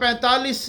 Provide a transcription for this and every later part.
45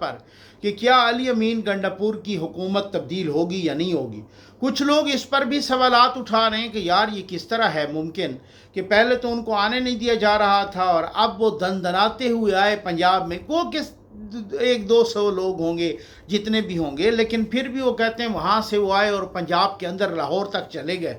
پر کہ کیا علی امین گنڈاپور کی حکومت تبدیل ہوگی یا نہیں ہوگی۔ کچھ لوگ اس پر بھی سوالات اٹھا رہے ہیں کہ یار یہ کس طرح ہے ممکن کہ پہلے تو ان کو آنے نہیں دیا جا رہا تھا اور اب وہ دندناتے ہوئے آئے پنجاب میں، وہ کس 100-200 لوگ ہوں گے جتنے بھی ہوں گے، لیکن پھر بھی وہ کہتے ہیں وہاں سے وہ آئے اور پنجاب کے اندر لاہور تک چلے گئے،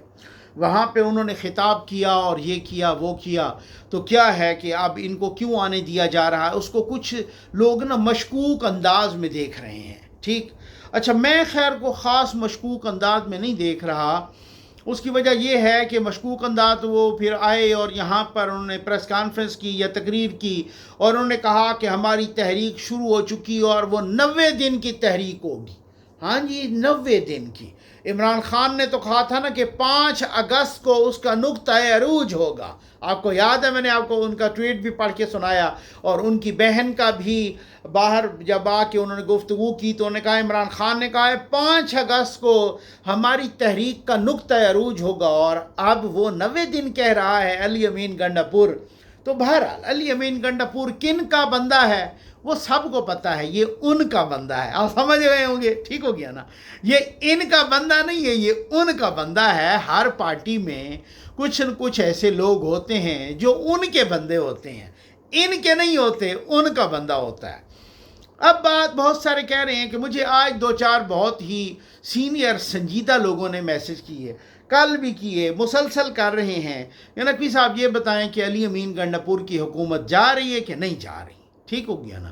وہاں پہ انہوں نے خطاب کیا اور یہ کیا وہ کیا، تو کیا ہے کہ اب ان کو کیوں آنے دیا جا رہا ہے، اس کو کچھ لوگ نا مشکوک انداز میں دیکھ رہے ہیں۔ ٹھیک، اچھا میں خیر کو خاص مشکوک انداز میں نہیں دیکھ رہا۔ اس کی وجہ یہ ہے کہ مشکوک انداز وہ پھر آئے اور یہاں پر انہوں نے پریس کانفرنس کی یا تقریر کی اور انہوں نے کہا کہ ہماری تحریک شروع ہو چکی اور وہ 90 دن کی تحریک ہوگی۔ ہاں جی، 90 دن کی۔ عمران خان نے تو کہا تھا نا کہ 5 اگست کو اس کا نقطۂ عروج ہوگا۔ آپ کو یاد ہے میں نے آپ کو ان کا ٹویٹ بھی پڑھ کے سنایا، اور ان کی بہن کا بھی باہر جب آ کے انہوں نے گفتگو کی تو انہوں نے کہا، عمران خان نے کہا ہے 5 اگست کو ہماری تحریک کا نقطۂ عروج ہوگا، اور اب وہ 90 دن کہہ رہا ہے علی امین گنڈاپور۔ تو بہرحال علی امین گنڈاپور کن کا بندہ ہے وہ سب کو پتہ ہے، یہ ان کا بندہ ہے۔ آپ سمجھ گئے ہوں گے، ٹھیک ہو گیا نا؟ یہ ان کا بندہ نہیں ہے، یہ ان کا بندہ ہے۔ ہر پارٹی میں کچھ نہ کچھ ایسے لوگ ہوتے ہیں جو ان کے بندے ہوتے ہیں، ان کے نہیں ہوتے، ان کا بندہ ہوتا ہے۔ اب بات بہت سارے کہہ رہے ہیں کہ مجھے آج 2-4 بہت ہی سینئر سنجیدہ لوگوں نے میسج کیے، کل بھی کیے، مسلسل کر رہے ہیں کہ نقوی صاحب یہ بتائیں کہ علی امین گنڈاپور کی حکومت جا رہی ہے کہ نہیں جا رہی۔ ٹھیک ہو گیا نا؟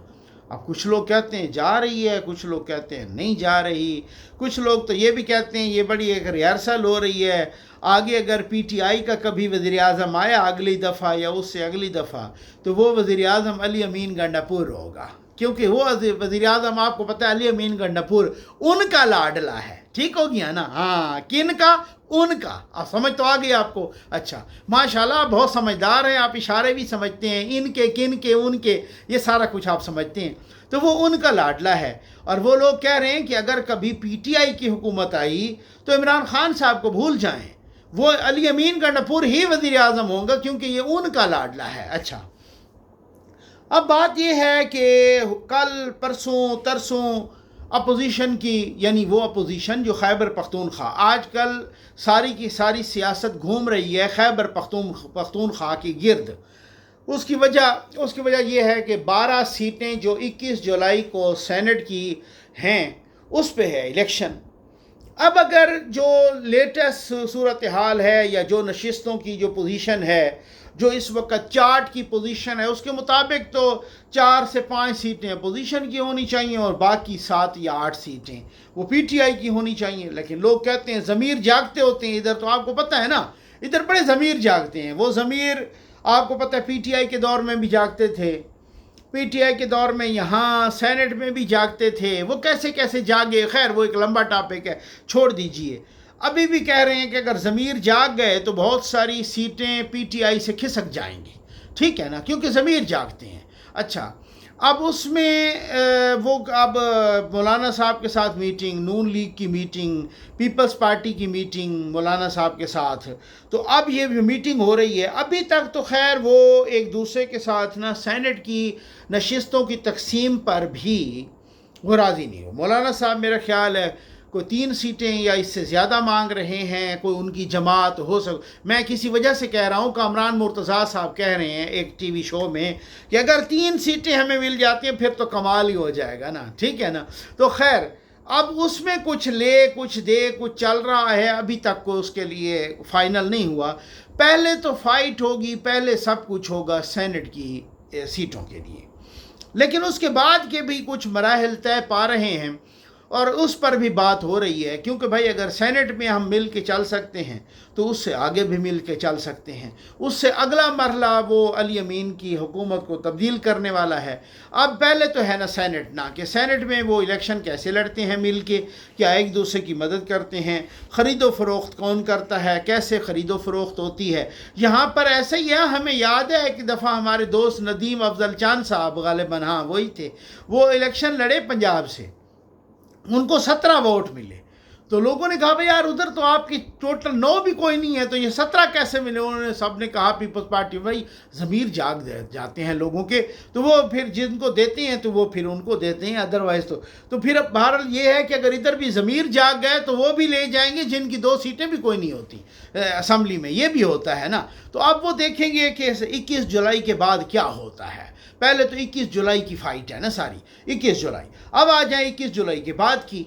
اب کچھ لوگ کہتے ہیں جا رہی ہے، کچھ لوگ کہتے ہیں نہیں جا رہی، کچھ لوگ تو یہ بھی کہتے ہیں یہ بڑی ایک ریہرسل ہو رہی ہے، آگے اگر پی ٹی آئی کا کبھی وزیر اعظم آیا اگلی دفعہ یا اس سے اگلی دفعہ تو وہ وزیر اعظم علی امین گنڈاپور ہوگا، کیونکہ وہ وزیر اعظم آپ کو پتہ ہے علی امین گنڈاپور ان کا لاڈلا ہے۔ ٹھیک ہو گیا نا؟ ہاں، کن کا؟ ان کا۔ اب سمجھ تو آ گئی آپ کو؟ اچھا، ماشاءاللہ آپ بہت سمجھدار ہیں، آپ اشارے بھی سمجھتے ہیں، ان کے، کن کے، ان کے، یہ سارا کچھ آپ سمجھتے ہیں۔ تو وہ ان کا لاڈلا ہے، اور وہ لوگ کہہ رہے ہیں کہ اگر کبھی پی ٹی آئی کی حکومت آئی تو عمران خان صاحب کو بھول جائیں، وہ علی امین گنڈاپور ہی وزیر اعظم ہوں گا کیونکہ یہ ان کا لاڈلا ہے۔ اچھا، اب بات یہ ہے کہ کل پرسوں ترسوں اپوزیشن کی، یعنی وہ اپوزیشن جو خیبر پختونخوا، آج کل ساری کی ساری سیاست گھوم رہی ہے خیبر پختونخوا کی گرد۔ اس کی وجہ یہ ہے کہ 12 سیٹیں جو 21 جولائی کو سینٹ کی ہیں اس پہ ہے الیکشن۔ اب اگر جو لیٹسٹ صورتحال ہے یا جو نشستوں کی جو پوزیشن ہے، جو اس وقت چارٹ کی پوزیشن ہے، اس کے مطابق تو 4 سے 5 سیٹیں اپوزیشن کی ہونی چاہیے اور باقی 7 یا 8 سیٹیں وہ پی ٹی آئی کی ہونی چاہیے۔ لیکن لوگ کہتے ہیں ضمیر جاگتے ہوتے ہیں ادھر، تو آپ کو پتہ ہے نا ادھر بڑے ضمیر جاگتے ہیں۔ وہ ضمیر آپ کو پتہ ہے پی ٹی آئی کے دور میں بھی جاگتے تھے، پی ٹی آئی کے دور میں یہاں سینٹ میں بھی جاگتے تھے، وہ کیسے کیسے جاگے، خیر وہ ایک لمبا ٹاپک ہے، چھوڑ دیجئے۔ ابھی بھی کہہ رہے ہیں کہ اگر ضمیر جاگ گئے تو بہت ساری سیٹیں پی ٹی آئی سے کھسک جائیں گی، ٹھیک ہے نا، کیونکہ ضمیر جاگتے ہیں۔ اچھا، اب اس میں وہ اب مولانا صاحب کے ساتھ میٹنگ، نون لیگ کی میٹنگ، پیپلز پارٹی کی میٹنگ مولانا صاحب کے ساتھ، تو اب یہ میٹنگ ہو رہی ہے۔ ابھی تک تو خیر وہ ایک دوسرے کے ساتھ نا سینٹ کی نشستوں کی تقسیم پر بھی وہ راضی نہیں ہو۔ مولانا صاحب میرا خیال ہے کوئی 3 سیٹیں یا اس سے زیادہ مانگ رہے ہیں، کوئی ان کی جماعت ہو میں کسی وجہ سے کہہ رہا ہوں، کامران مرتضیٰ صاحب کہہ رہے ہیں ایک ٹی وی شو میں کہ اگر 3 سیٹیں ہمیں مل جاتی ہیں پھر تو کمال ہی ہو جائے گا نا، ٹھیک ہے نا۔ تو خیر اب اس میں کچھ لے کچھ دے کچھ چل رہا ہے، ابھی تک کو اس کے لیے فائنل نہیں ہوا۔ پہلے تو فائٹ ہوگی، پہلے سب کچھ ہوگا سینٹ کی سیٹوں کے لیے، لیکن اس کے بعد کے بھی کچھ مراحل طے پا رہے ہیں اور اس پر بھی بات ہو رہی ہے، کیونکہ بھائی اگر سینٹ میں ہم مل کے چل سکتے ہیں تو اس سے آگے بھی مل کے چل سکتے ہیں۔ اس سے اگلا مرحلہ وہ علی امین کی حکومت کو تبدیل کرنے والا ہے۔ اب پہلے تو ہے نا سینٹ، نہ کہ سینٹ میں وہ الیکشن کیسے لڑتے ہیں مل کے، کیا ایک دوسرے کی مدد کرتے ہیں، خرید و فروخت کون کرتا ہے، کیسے خرید و فروخت ہوتی ہے۔ یہاں پر ایسا ہی ہے، ہمیں یاد ہے ایک دفعہ ہمارے دوست ندیم افضل چاند صاحب غالباً، ہاں وہی تھے، وہ الیکشن لڑے پنجاب سے، ان کو 17 ووٹ ملے، تو لوگوں نے کہا بھائی یار ادھر تو آپ کی ٹوٹل 9 بھی کوئی نہیں ہے تو یہ 17 کیسے ملے؟ انہوں نے سب نے کہا پیپلز پارٹی، بھائی ضمیر جاگ جاتے ہیں لوگوں کے، تو وہ پھر جن کو دیتے ہیں تو وہ پھر ان کو دیتے ہیں، ادروائز تو پھر اب بہرحال یہ ہے کہ اگر ادھر بھی ضمیر جاگ گئے تو وہ بھی لے جائیں گے جن کی 2 سیٹیں بھی کوئی نہیں ہوتی اسمبلی میں، یہ بھی ہوتا ہے نا۔ تو اب وہ دیکھیں گے کہ 21 جولائی کے بعد کیا ہوتا ہے۔ پہلے تو 21 جولائی کی فائٹ ہے نا ساری، 21 جولائی۔ اب آ جائیں 21 جولائی کے بعد کی۔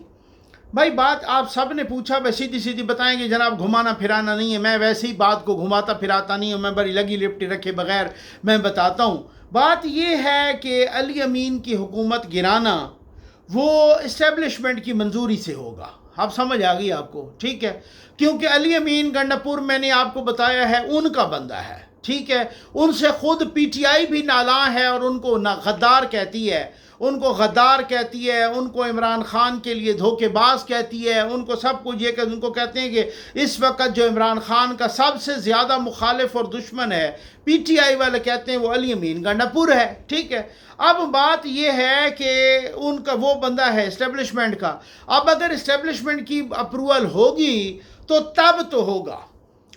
بھائی بات آپ سب نے پوچھا، بھائی سیدھی سیدھی بتائیں گے جناب، گھمانا پھرانا نہیں ہے، میں ویسے ہی بات کو گھماتا پھراتا نہیں ہوں، میں بڑی لگی لپٹی رکھے بغیر میں بتاتا ہوں۔ بات یہ ہے کہ علی امین کی حکومت گرانا وہ اسٹیبلشمنٹ کی منظوری سے ہوگا۔ اب سمجھ آ گئی آپ کو، ٹھیک ہے؟ کیونکہ علی امین گنڈاپور میں نے آپ کو بتایا ہے ان کا بندہ ہے، ٹھیک ہے؟ ان سے خود پی ٹی آئی بھی نالاں ہے اور ان کو غدار کہتی ہے، ان کو غدار کہتی ہے، ان کو عمران خان کے لیے دھوکے باز کہتی ہے، ان کو سب کچھ یہ کہ ان کو کہتے ہیں کہ اس وقت جو عمران خان کا سب سے زیادہ مخالف اور دشمن ہے پی ٹی آئی والے کہتے ہیں وہ علی امین گنڈاپور ہے، ٹھیک ہے؟ اب بات یہ ہے کہ ان کا وہ بندہ ہے اسٹیبلشمنٹ کا۔ اب اگر اسٹیبلشمنٹ کی اپروول ہوگی تو تب تو ہوگا،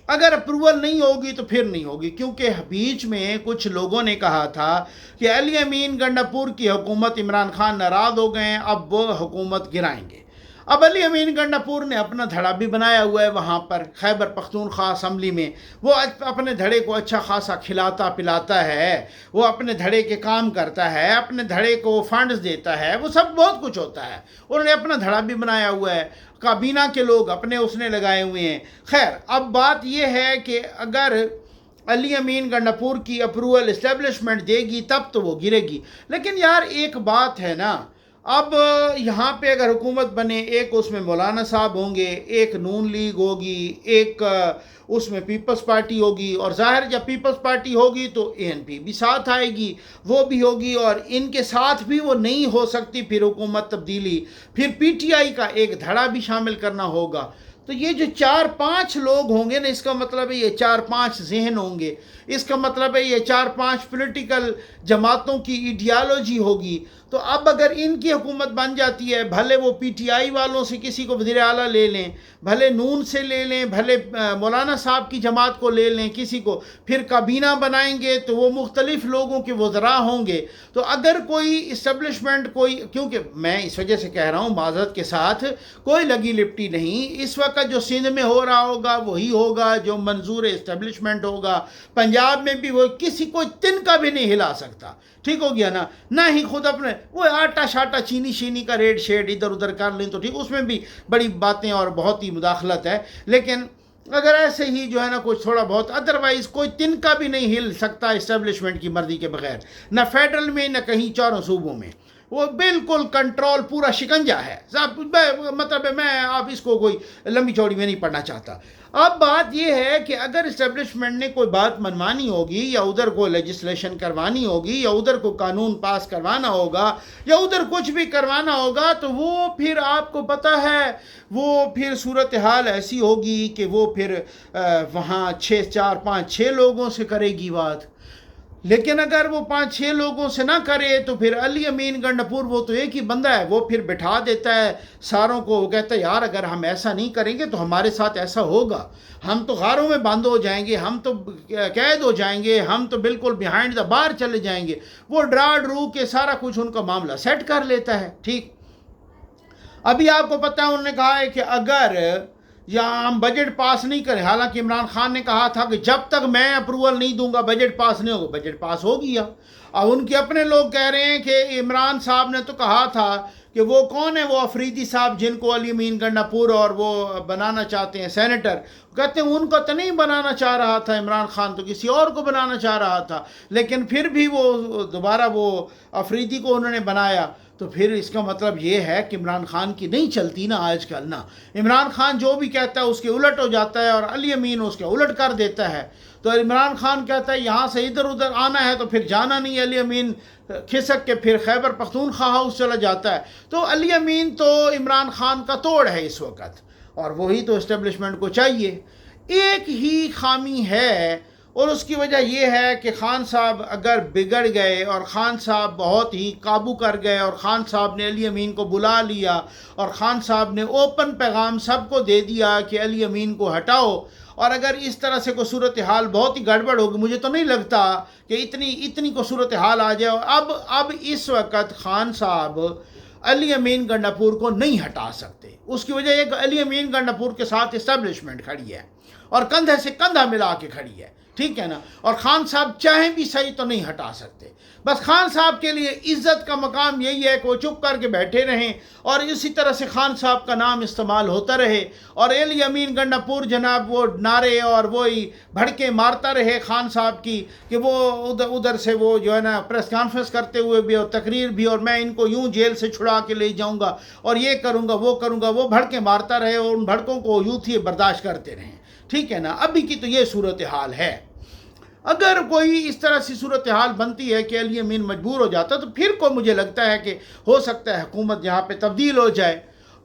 اگر اپروول نہیں ہوگی تو پھر نہیں ہوگی، کیونکہ بیچ میں کچھ لوگوں نے کہا تھا کہ علی امین گنڈاپور کی حکومت عمران خان ناراض ہو گئے ہیں، اب وہ حکومت گرائیں گے۔ اب علی امین گنڈاپور نے اپنا دھڑا بھی بنایا ہوا ہے وہاں پر خیبر پختونخوا اسمبلی میں، وہ اپنے دھڑے کو اچھا خاصا کھلاتا پلاتا ہے، وہ اپنے دھڑے کے کام کرتا ہے، اپنے دھڑے کو فنڈز دیتا ہے، وہ سب بہت کچھ ہوتا ہے، انہوں نے اپنا دھڑا بھی بنایا ہوا ہے، کابینہ کے لوگ اپنے اس نے لگائے ہوئے ہیں۔ خیر اب بات یہ ہے کہ اگر علی امین گنڈاپور کی اپروول اسٹیبلشمنٹ دے گی تب تو وہ گرے گی۔ لیکن یار ایک بات ہے نا، اب یہاں پہ اگر حکومت بنے، ایک اس میں مولانا صاحب ہوں گے، ایک نون لیگ ہوگی، ایک اس میں پیپلز پارٹی ہوگی، اور ظاہر جب پیپلز پارٹی ہوگی تو اے این پی بھی ساتھ آئے گی، وہ بھی ہوگی، اور ان کے ساتھ بھی وہ نہیں ہو سکتی پھر حکومت تبدیلی، پھر پی ٹی آئی کا ایک دھڑا بھی شامل کرنا ہوگا۔ تو یہ جو 4-5 لوگ ہوں گے نا، اس کا مطلب ہے یہ 4-5 ذہن ہوں گے، اس کا مطلب ہے یہ 4-5 پولیٹیکل جماعتوں کی ایڈیالوجی ہوگی۔ تو اب اگر ان کی حکومت بن جاتی ہے، بھلے وہ پی ٹی آئی والوں سے کسی کو وزیر اعلیٰ لے لیں، بھلے نون سے لے لیں، بھلے مولانا صاحب کی جماعت کو لے لیں کسی کو، پھر کابینہ بنائیں گے تو وہ مختلف لوگوں کے وزراء ہوں گے۔ تو اگر کوئی اسٹیبلشمنٹ کیونکہ میں اس وجہ سے کہہ رہا ہوں معذرت کے ساتھ، کوئی لگی لپٹی نہیں، اس وقت جو سندھ میں ہو رہا ہوگا وہی ہوگا جو منظور اسٹیبلشمنٹ ہوگا، پنجاب میں بھی وہ کسی کو تن کا بھی نہیں ہلا سکتا، ٹھیک ہو گیا نا؟ نہ ہی خود اپنے وہ آٹا شاٹا چینی شینی کا ریٹ شیڈ ادھر ادھر کر لیں تو ٹھیک، اس میں بھی بڑی باتیں اور بہت ہی مداخلت ہے، لیکن اگر ایسے ہی جو ہے نا کچھ تھوڑا بہت، ادروائز کوئی تن کا بھی نہیں ہل سکتا اسٹیبلشمنٹ کی مرضی کے بغیر، نہ فیڈرل میں نہ کہیں چاروں صوبوں میں، وہ بالکل کنٹرول پورا شکنجا ہے، مطلب میں آپ اس کو کوئی لمبی چوڑی میں نہیں پڑھنا چاہتا۔ اب بات یہ ہے کہ اگر اسٹیبلشمنٹ نے کوئی بات منوانی ہوگی، یا ادھر کو لیجسلیشن کروانی ہوگی، یا ادھر کو قانون پاس کروانا ہوگا، یا ادھر کچھ بھی کروانا ہوگا، تو وہ پھر آپ کو پتہ ہے وہ پھر صورتحال ایسی ہوگی کہ وہ پھر وہاں 4-5-6 لوگوں سے کرے گی بات۔ لیکن اگر وہ 5-6 لوگوں سے نہ کرے تو پھر علی امین گنڈاپور وہ تو ایک ہی بندہ ہے، وہ پھر بٹھا دیتا ہے ساروں کو، وہ کہتا ہے یار اگر ہم ایسا نہیں کریں گے تو ہمارے ساتھ ایسا ہوگا، ہم تو غاروں میں بند ہو جائیں گے، ہم تو قید ہو جائیں گے، ہم تو بالکل بیہائنڈ دا بار چلے جائیں گے۔ وہ ڈرا ڈرو کے سارا کچھ ان کا معاملہ سیٹ کر لیتا ہے، ٹھیک۔ ابھی آپ کو پتہ ہے انہوں نے کہا ہے کہ اگر یا ہم بجٹ پاس نہیں کریں، حالانکہ عمران خان نے کہا تھا کہ جب تک میں اپروول نہیں دوں گا بجٹ پاس نہیں ہوگا، بجٹ پاس ہو گیا۔ اب ان کے اپنے لوگ کہہ رہے ہیں کہ عمران صاحب نے تو کہا تھا کہ وہ کون ہے وہ افریدی صاحب جن کو علی امین گنڈاپور اور وہ بنانا چاہتے ہیں سینیٹر، کہتے ہیں ان کو تو نہیں بنانا چاہ رہا تھا عمران خان، تو کسی اور کو بنانا چاہ رہا تھا، لیکن پھر بھی وہ دوبارہ وہ افریدی کو انہوں نے بنایا۔ تو پھر اس کا مطلب یہ ہے کہ عمران خان کی نہیں چلتی نا آج کل، نا عمران خان جو بھی کہتا ہے اس کے الٹ ہو جاتا ہے، اور علی امین اس کے الٹ کر دیتا ہے۔ تو عمران خان کہتا ہے یہاں سے ادھر ادھر آنا ہے تو پھر جانا نہیں، علی امین کھسک کے پھر خیبر پختونخوا ہاؤس چلا جاتا ہے۔ تو علی امین تو عمران خان کا توڑ ہے اس وقت، اور وہی تو اسٹیبلشمنٹ کو چاہیے۔ ایک ہی خامی ہے اور اس کی وجہ یہ ہے کہ خان صاحب اگر بگڑ گئے اور خان صاحب بہت ہی قابو کر گئے اور خان صاحب نے علی امین کو بلا لیا اور خان صاحب نے اوپن پیغام سب کو دے دیا کہ علی امین کو ہٹاؤ، اور اگر اس طرح سے کوئی صورتحال بہت ہی گڑبڑ ہوگی، مجھے تو نہیں لگتا کہ اتنی کو صورتحال آ جائے. اب اس وقت خان صاحب علی امین گنڈاپور کو نہیں ہٹا سکتے. اس کی وجہ یہ کہ علی امین گنڈاپور کے ساتھ اسٹیبلشمنٹ کھڑی ہے اور کندھے سے کندھا ملا کے کھڑی ہے، ٹھیک ہے نا، اور خان صاحب چاہیں بھی صحیح تو نہیں ہٹا سکتے. بس خان صاحب کے لیے عزت کا مقام یہی ہے کہ وہ چپ کر کے بیٹھے رہیں اور اسی طرح سے خان صاحب کا نام استعمال ہوتا رہے اور علی امین گنڈاپور جناب وہ نعرے اور وہی بھڑکے مارتا رہے خان صاحب کی کہ وہ ادھر سے وہ جو ہے نا پریس کانفرنس کرتے ہوئے بھی اور تقریر بھی، اور میں ان کو یوں جیل سے چھڑا کے لے جاؤں گا اور یہ کروں گا وہ کروں گا، وہ بھڑکے مارتا رہے اور ان بھڑکوں کو یوں تھی برداشت کرتے رہیں. ٹھیک ہے نا. ابھی کی تو یہ صورتحال ہے. اگر کوئی اس طرح سی صورتحال بنتی ہے کہ علی امین مجبور ہو جاتا تو پھر کو مجھے لگتا ہے کہ ہو سکتا ہے حکومت یہاں پہ تبدیل ہو جائے،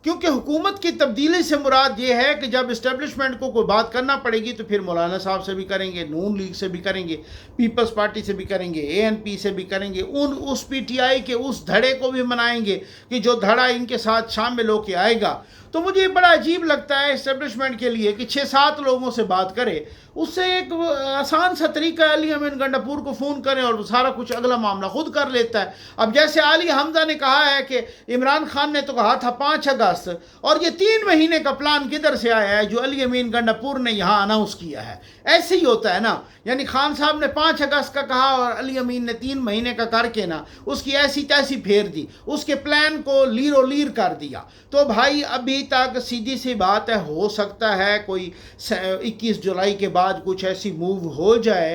کیونکہ حکومت کی تبدیلی سے مراد یہ ہے کہ جب اسٹیبلشمنٹ کو کوئی بات کرنا پڑے گی تو پھر مولانا صاحب سے بھی کریں گے، نون لیگ سے بھی کریں گے، پیپلز پارٹی سے بھی کریں گے، ANP سے بھی کریں گے، اس PTI کے اس دھڑے کو بھی منائیں گے کہ جو دھڑا ان کے ساتھ شامل ہو کے آئے گا. تو مجھے یہ بڑا عجیب لگتا ہے اسٹیبلشمنٹ کے لیے کہ 6-7 لوگوں سے بات کرے. اس سے ایک آسان سا طریقہ ہے علی امین گنڈاپور کو فون کریں اور سارا کچھ اگلا معاملہ خود کر لیتا ہے. اب جیسے علی حمزہ نے کہا ہے کہ عمران خان نے تو کہا تھا 5 اگست، اور یہ 3 مہینے کا پلان کدھر سے آیا ہے جو علی امین گنڈاپور نے یہاں اناؤنس کیا ہے. ایسے ہی ہوتا ہے نا، یعنی خان صاحب نے 5 اگست کا کہا اور علی امین نے 3 مہینے کا کر کے نا اس کی ایسی تیسی پھیر دی، اس کے پلان کو لیر و لیر کر دیا. تو بھائی ابھی تک سیدھی سی بات ہے، ہو سکتا ہے کوئی 21 جولائی کے بعد کچھ ایسی موو ہو جائے،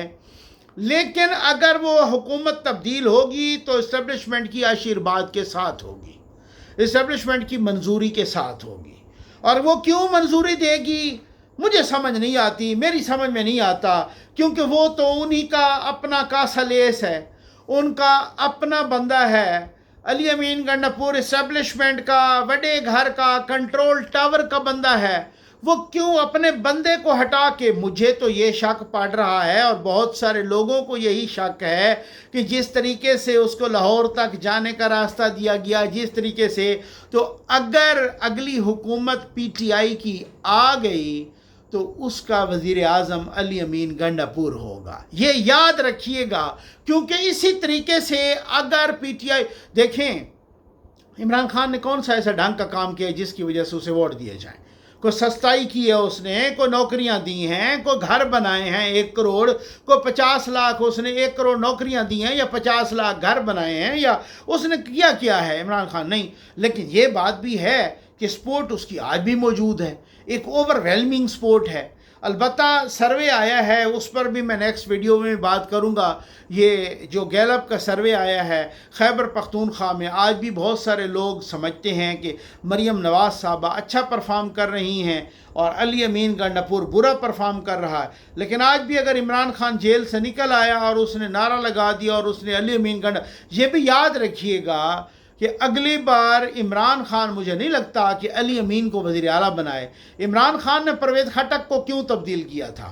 لیکن اگر وہ حکومت تبدیل ہوگی تو اسٹیبلشمنٹ کی آشیرواد کے ساتھ ہوگی، اسٹیبلشمنٹ کی منظوری کے ساتھ ہوگی. اور وہ کیوں منظوری دے گی مجھے سمجھ نہیں آتی، میری سمجھ میں نہیں آتا، کیونکہ وہ تو انہی کا اپنا کاسلیس ہے، ان کا اپنا بندہ ہے. علی امین گنڈاپور اسٹیبلشمنٹ کا، بڑے گھر کا، کنٹرول ٹاور کا بندہ ہے. وہ کیوں اپنے بندے کو ہٹا کے، مجھے تو یہ شک پڑ رہا ہے اور بہت سارے لوگوں کو یہی شک ہے کہ جس طریقے سے اس کو لاہور تک جانے کا راستہ دیا گیا، جس طریقے سے، تو اگر اگلی حکومت PTI کی آ گئی تو اس کا وزیر اعظم علی امین گنڈاپور ہوگا. یہ یاد رکھیے گا، کیونکہ اسی طریقے سے اگر PTI دیکھیں عمران خان نے کون سا ایسا ڈھنگ کا کام کیا جس کی وجہ سے اسے ووٹ دیے جائیں. کوئی سستائی کی ہے اس نے، کوئی نوکریاں دی ہیں، کوئی گھر بنائے ہیں 1 کروڑ، کوئی 50 لاکھ اس نے 1 کروڑ نوکریاں دی ہیں، یا 50 لاکھ گھر بنائے ہیں، یا اس نے کیا ہے عمران خان؟ نہیں. لیکن یہ بات بھی ہے کہ سپورٹ اس کی آج بھی موجود ہے، ایک اوور ویلمنگ سپورٹ ہے. البتہ سروے آیا ہے، اس پر بھی میں نیکسٹ ویڈیو میں بات کروں گا. یہ جو گیلپ کا سروے آیا ہے خیبر پختونخوا میں، آج بھی بہت سارے لوگ سمجھتے ہیں کہ مریم نواز صاحبہ اچھا پرفارم کر رہی ہیں اور علی امین گنڈاپور برا پرفارم کر رہا ہے. لیکن آج بھی اگر عمران خان جیل سے نکل آیا اور اس نے نعرہ لگا دیا اور اس نے علی امین یہ بھی یاد رکھیے گا کہ اگلی بار عمران خان، مجھے نہیں لگتا کہ علی امین کو وزیر اعلیٰ بنائے. عمران خان نے پرویز خٹک کو کیوں تبدیل کیا تھا؟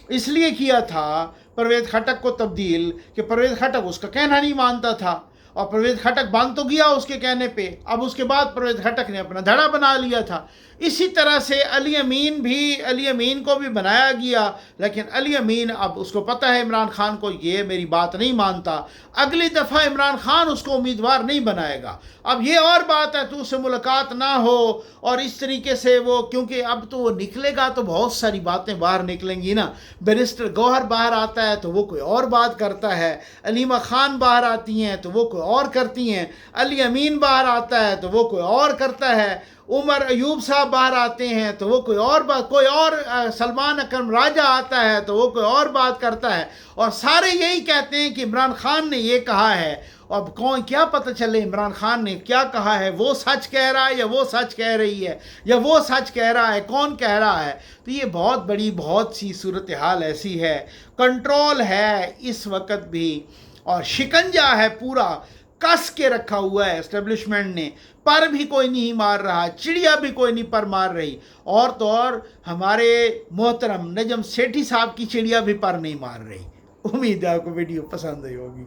اس لیے کیا تھا پرویز خٹک کو تبدیل کہ پرویز خٹک اس کا کہنا نہیں مانتا تھا، اور پرویز خٹک باندھ تو گیا اس کے کہنے پہ. اب اس کے بعد پرویز خٹک نے اپنا دھڑا بنا لیا تھا. اسی طرح سے علی امین کو بھی بنایا گیا، لیکن علی امین اب اس کو پتہ ہے عمران خان کو یہ میری بات نہیں مانتا، اگلی دفعہ عمران خان اس کو امیدوار نہیں بنائے گا. اب یہ اور بات ہے تو اس سے ملاقات نہ ہو اور اس طریقے سے وہ، کیونکہ اب تو وہ نکلے گا تو بہت ساری باتیں باہر نکلیں گی نا. بیرسٹر گوہر باہر آتا ہے تو وہ کوئی اور بات کرتا ہے، علیمہ خان باہر آتی ہیں تو وہ کوئی اور کرتی ہیں، علی امین باہر آتا ہے تو وہ کوئی اور کرتا ہے، عمر ایوب صاحب باہر آتے ہیں تو وہ کوئی اور بات، کوئی اور سلمان اکرم راجہ آتا ہے تو وہ کوئی اور بات کرتا ہے، اور سارے یہی کہتے ہیں کہ عمران خان نے یہ کہا ہے. اب کون کیا پتہ چلے عمران خان نے کیا کہا ہے، وہ سچ کہہ رہا ہے یا وہ سچ کہہ رہی ہے، یا وہ سچ کہہ رہا ہے، کون کہہ رہا ہے. تو یہ بہت بڑی، بہت سی صورتحال ایسی ہے. کنٹرول ہے اس وقت بھی اور شکنجہ ہے پورا. کس کے رکھا ہوا ہے اسٹیبلشمنٹ نے، پر بھی کوئی نہیں مار رہا، چڑیا بھی کوئی نہیں پر مار رہی، اور تو اور ہمارے محترم نجم سیٹھی صاحب کی چڑیا بھی پر نہیں مار رہی۔ امید ہے آپ کو ویڈیو پسند آئی ہوگی۔